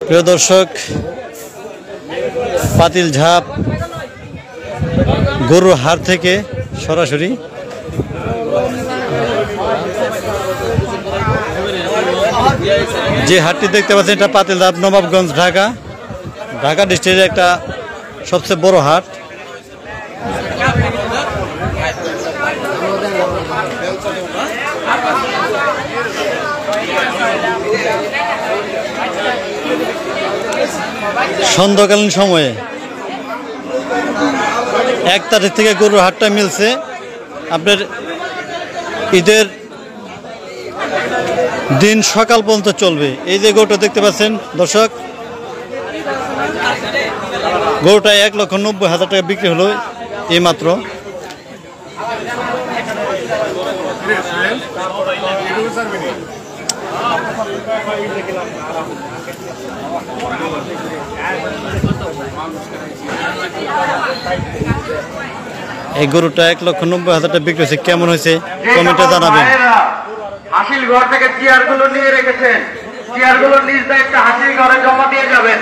প্রিয় দর্শক, পাতিল ঝাপ গরুর হাট থেকে সরাসরি যে হাটটি দেখতে পাচ্ছেন এটা পাতিল ঝাপ, নবাবগঞ্জ, ঢাকা। ঢাকা ডিস্ট্রিক্টের একটা সবচেয়ে বড় হাট। সন্ধ্যাকালীন সময়ে 1 তারিখ থেকে গরুর হাটটা মিলছে আপনার ঈদের দিন সকাল পর্যন্ত চলবে। এই যে গরুটা দেখতে পাচ্ছেন দর্শক, গরুটা 1,90,000 টাকা বিক্রি হলো এই মাত্র। এই গরুটা 1,90,000 টাকা বিক্রি হয়েছে। কেমন হয়েছে কমেন্টে জানাবেন। হাসিল ঘর থেকে চেয়ারগুলো নিয়ে রেখেছেন, চেয়ারগুলো নিজ দায়িত্বে হাসিল ঘরে জমা দিয়ে যাবেন।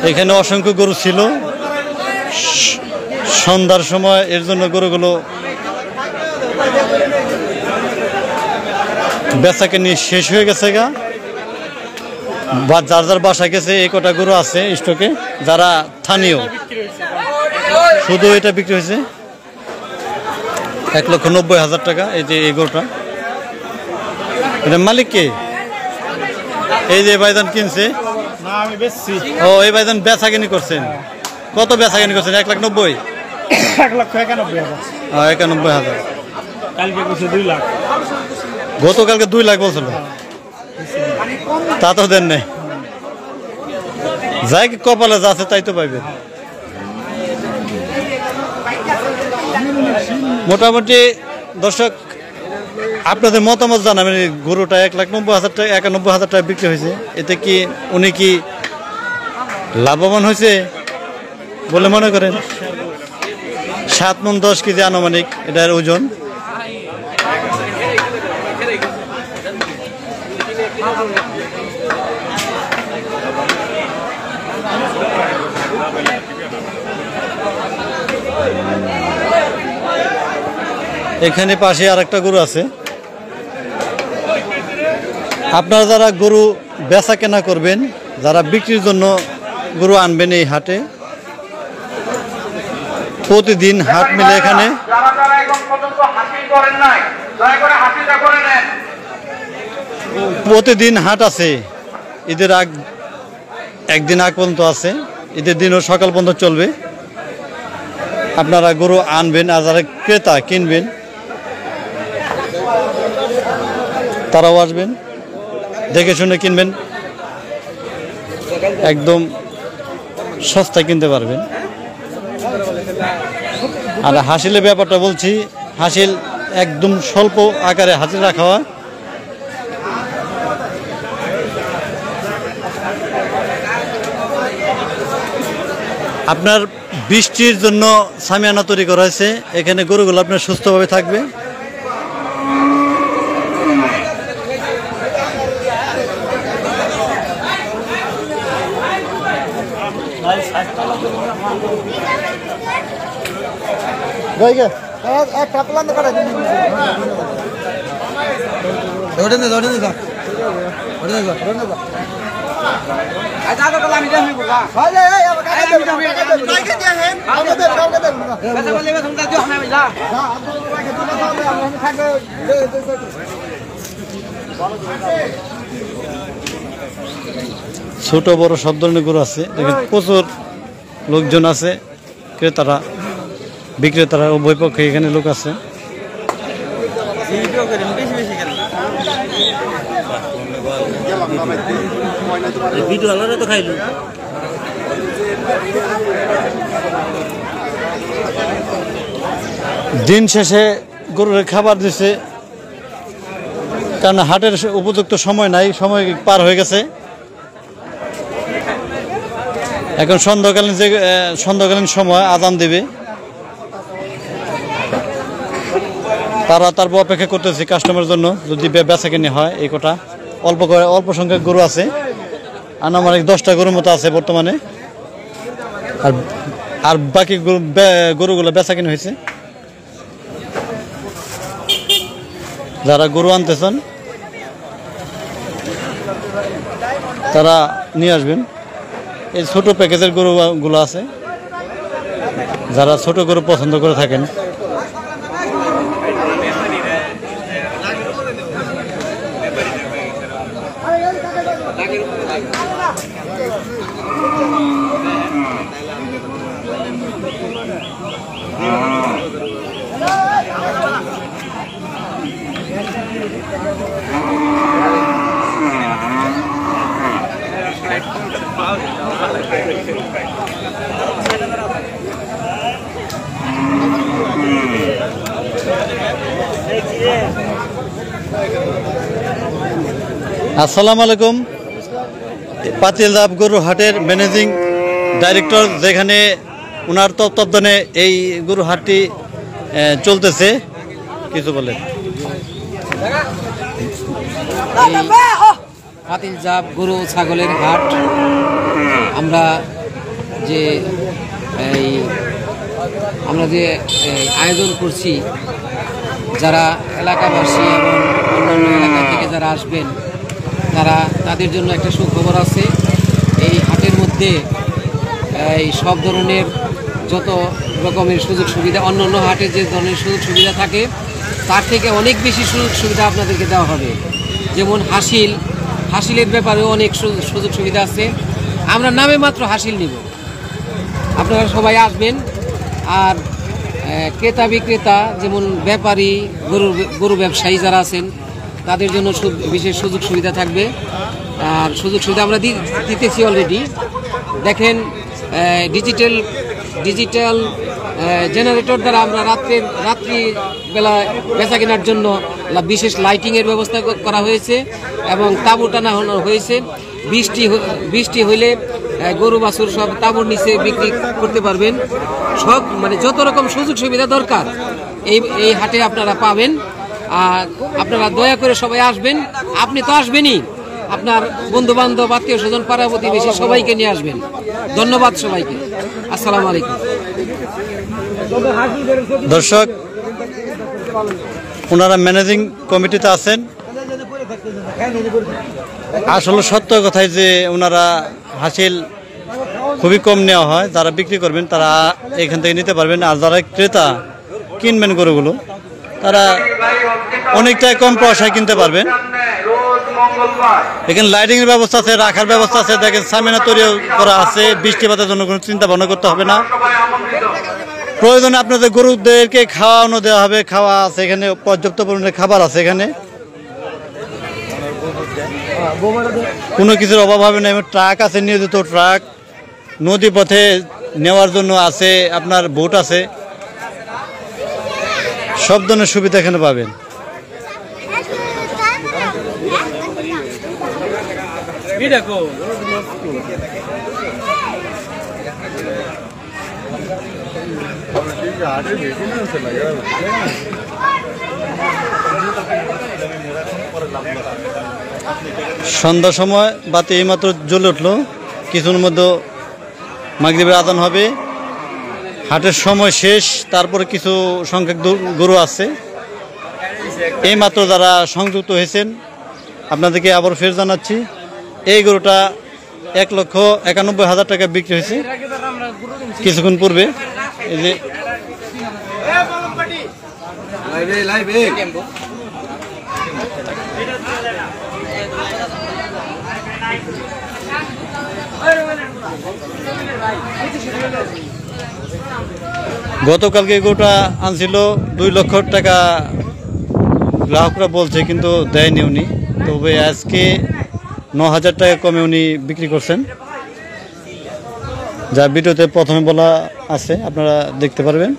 এখানে অসংখ্য গরু ছিল সন্ধ্যার সময়, এর জন্য গরুগুলো বেচাকে নিয়ে শেষ হয়ে গেছে গা, বা যার যার বাসায় গেছে। এই কটা গরু আছে স্টকে, যারা স্থানীয় শুধু এটা বিক্রি হয়েছে 1,90,000 টাকা। এই যে এই গরুটা, এটা মালিক কে? এই যে ভাইজান কিনছে। ও, এই ভাইজান বেচাকেনি করছেন। কত বেচাকেনি করছেন? 1,90,000। 1,91,000। গতকালকে 2 লাখ বলছিল, তা তো দেন নাই। যাই কপালে যা আছে তাই তো পাইবে। মোটামুটি দর্শক, আপনাদের মতামত জানাবেন। গরুটা 1,90,000 টাকা, 91,000 টাকা বিক্রি হয়েছে। এতে কি উনি কি লাভবান হয়েছে বলে মনে করেন? 7 মণ 10 কেজি আনুমানিক এটার ওজন। এখানে পাশে আর একটা গরু আছে। আপনারা যারা গরু বেচা কেনা করবেন, যারা বিক্রির জন্য গরু আনবেন এই হাটে, প্রতিদিন হাট মিলে এখানে। প্রতিদিন হাট আছে, ঈদের একদিন আগ পর্যন্ত আছে। ঈদের দিনও সকাল পর্যন্ত চলবে। আপনারা গরু আনবেন, আর যারা ক্রেতা কিনবেন তারাও আসবেন, দেখে শুনে কিনবেন, একদম সস্তায় কিনতে পারবেন। আর হাসিলের ব্যাপারটা বলছি, হাসিল একদম স্বল্প আকারে হাসিল রাখা হয়। আপনার বৃষ্টির জন্য সামিয়ানা তৈরি করা হয়েছে। এখানে গরুগুলো আপনার সুস্থভাবে থাকবে। ছোট বড় সব ধরনের গরু আছে। দেখেন প্রচুর লোকজন আছে, ক্রেতারা বিক্রেতারা উভয় পক্ষে এখানে লোক আছে। দিন শেষে গরুর খাবার দিছে, কারণ হাটের উপযুক্ত সময় নাই, সময় পার হয়ে গেছে। এখন সন্ধ্যাকালীন সময় আজান দেবে, তারা তারপর অপেক্ষা করতেছে কাস্টমারের জন্য যদি বেচাকেনি হয়। এই কটা অল্প সংখ্যক গরু আছে, আনুমানিক 10টা গরুর মতো আছে বর্তমানে। আর বাকি গরুগুলো বেচাকেনি হয়েছে। যারা গরু আনতেছেন তারা নিয়ে আসবেন। এই ছোট প্যাকেজের গরুগুলো আছে, যারা ছোট গরু পছন্দ করে থাকেন। আসসালামু আলাইকুম। পাতিলদাব গরু হাটের ম্যানেজিং ডাইরেক্টর, যেখানে ওনার তত্ত্বাবধানে এই গরু হাটটি চলতেছে, কিছু বলেন। পাতিলজাব গরু ছাগলের হাট আমরা যে আয়োজন করছি, যারা এলাকাবাসী এবং অন্যান্য এলাকা থেকে যারা আসবেন তাদের জন্য একটা সুখবর আছে। এই হাটের মধ্যে এই সব ধরনের যত রকমের সুযোগ সুবিধা, অন্যান্য হাটে যে ধরনের সুযোগ সুবিধা থাকে তার থেকে অনেক বেশি সুযোগ সুবিধা আপনাদেরকে দেওয়া হবে। যেমন হাসিলের ব্যাপারেও অনেক সুযোগ সুবিধা আছে। আমরা নামে মাত্র হাসিল নিব, আপনারা সবাই আসবেন। আর ক্রেতা বিক্রেতা, যেমন ব্যাপারী, গরু ব্যবসায়ী যারা আছেন তাদের জন্য বিশেষ সুযোগ সুবিধা থাকবে। আর সুযোগ সুবিধা আমরা দিতেছি অলরেডি। দেখেন, ডিজিটাল জেনারেটর দ্বারা আমরা রাত্রিবেলা বেচা কেনার জন্য বিশেষ লাইটিংয়ের ব্যবস্থা করা হয়েছে এবং তাঁবু টানা হয়েছে। বৃষ্টি হইলে গরু বাছুর সব তাঁবুর নিচে বিক্রি করতে পারবেন। সব যত রকম সুযোগ সুবিধা দরকার এই হাটে আপনারা পাবেন। আর আপনারা দয়া করে সবাই আসবেন। আপনি তো আসবেনই, আপনার বন্ধু বান্ধব, আত্মীয় স্বজন, পাড়া প্রতিবেশী সবাইকে নিয়ে আসবেন। ধন্যবাদ সবাইকে। আসসালামু আলাইকুম। দর্শক, ওনারা ম্যানেজিং কমিটিতে আছেন। আসলে সত্য কথাই যে ওনারা হাসিল খুবই কম নেওয়া হয়। যারা বিক্রি করবেন তারা এখান থেকে নিতে পারবেন, আর যারা ক্রেতা কিনবেন গরুগুলো তারা অনেকটাই কম পয়সায় কিনতে পারবেন। এখানে লাইটিং এর ব্যবস্থা আছে, রাখার ব্যবস্থা আছে। দেখেন, সামিনা তৈরি করা আছে, বৃষ্টিপাতের জন্য কোনো চিন্তা ভাবনা করতে হবে না। প্রয়োজনে আপনাদের গরুদেরকে খাওয়ানো দেওয়া হবে, খাওয়া আছে এখানে, পর্যাপ্ত পরিমাণে খাবার আছে এখানে, কোনো কিছুর অভাব হবে না। এবং ট্রাক আছে, নিয়োজিত ট্রাক, নদী পথে নেওয়ার জন্য আছে, আপনার বোট আছে, সব ধরনের সুবিধা এখানে পাবেন। সন্ধ্যার সময় বাতি এইমাত্র জ্বলে উঠলো, কিছুর মধ্যে মাগরিবের আজান হবে। হাটের সময় শেষ, তারপরে কিছু সংখ্যক গরু আছে। এইমাত্র যারা সংযুক্ত হয়েছেন আপনাদেরকে আবার ফের জানাচ্ছি, এই গরুটা 1,91,000 টাকা বিক্রি হয়েছে কিছুক্ষণ পূর্বে। এই যে গতকালকে গরুটা আনছিল 2 লক্ষ টাকা গ্রাহকরা বলছে, কিন্তু দেয়নি উনি। তবে আজকে 9,000 টাকা কমে উনি বিক্রি করছেন, যা ভিডিওতে প্রথমে বলা আছে, আপনারা দেখতে পারবেন।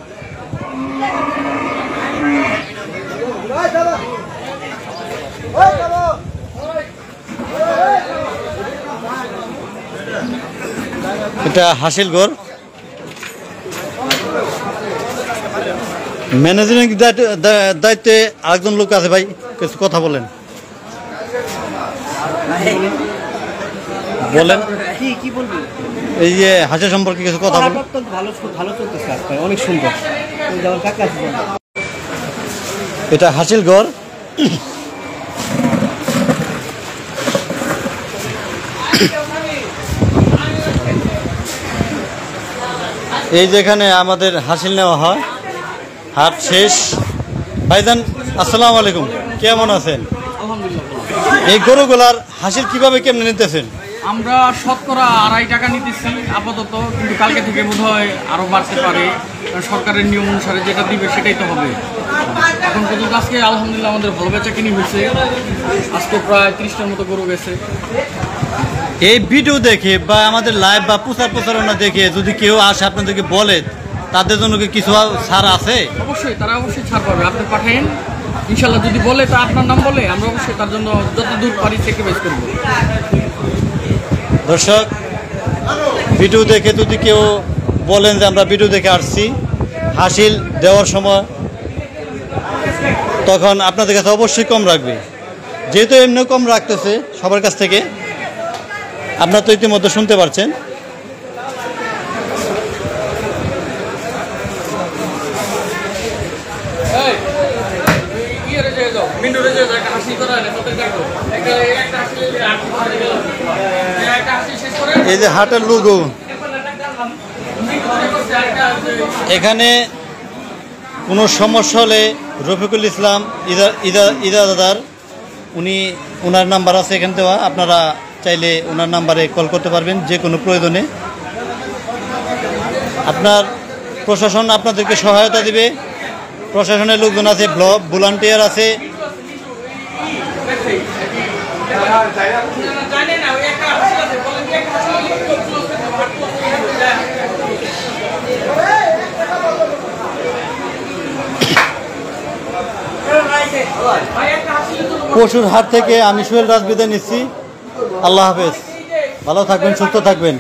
এটা হাসিলগড়। ম্যানেজিং দায়িত্বে আরেকজন লোক আছে ভাই, কিছু কথা বলেন। বলেন কি বলবি? এই যে হাসিল সম্পর্কে কিছু কথা বলেন। ভালো চলতেছে আজকে, অনেক সুন্দর। যেমন কাকা আছে এটা হাসিলগড়। এই যেখানে আমাদের হাসিল নেওয়া হয়, হাট শেষ। ভাইজান আসসালামু আলাইকুম, কেমন আছেন? এই গরুগুলার হাসিল কিভাবে কেমনে নিতেছেন? আমরা শতকরা 2.5 টাকা নিতেছি আপাতত, কিন্তু কালকে থেকে বোধহয় আরো বাড়তে পারে। সরকারের নিয়ম অনুসারে যেটা দিবে সেটাই তো হবে। এখন পর্যন্ত আজকে আলহামদুলিল্লাহ আমাদের ভালো বেচা কিনি হয়েছে। আজকে প্রায় 30টার মতো গরু গেছে। এই ভিডিও দেখে বা আমাদের লাইভ বা প্রচারণা দেখে যদি কেউ আসে আপনাদেরকে বলে, তাদের জন্য কি কিছু ছাড় আছে? অবশ্যই, তারা অবশ্যই ছাড় পাবে। আপনি পাঠাইন, ইনশাল্লাহ যদি বলে, তা আপনার নাম বলে, আমরা অবশ্যই তার জন্য যত দূর পারি স্যাক্রিফাইস করবো। দর্শক, ভিডিও দেখে যদি কেউ বলেন যে আমরা ভিডিও দেখে আসছি, হাসিল দেওয়ার সময় তখন আপনাদের কাছে অবশ্যই কম রাখবে। যেহেতু এমনিও কম রাখতেছে সবার কাছ থেকে, আপনারা তো ইতিমধ্যে শুনতে পারছেন। এই যে হাটের লোগো, এখানে কোনো সমস্যা হলে রফিকুল ইসলাম ইদাদার ওনার নাম্বার আছে এখান দেওয়া, আপনারা চাইলে ওনার নাম্বারে কল করতে পারবেন যে কোনো প্রয়োজনে। আপনার প্রশাসন আপনাদেরকে সহায়তা দিবে, প্রশাসনের লোকজন আছে, ভলান্টিয়ার আছে। পশুর হাট থেকে আমি সোহেল রাজ বিদায় নিচ্ছি। আল্লাহ হাফেজ, ভালো থাকবেন, সুস্থ থাকবেন।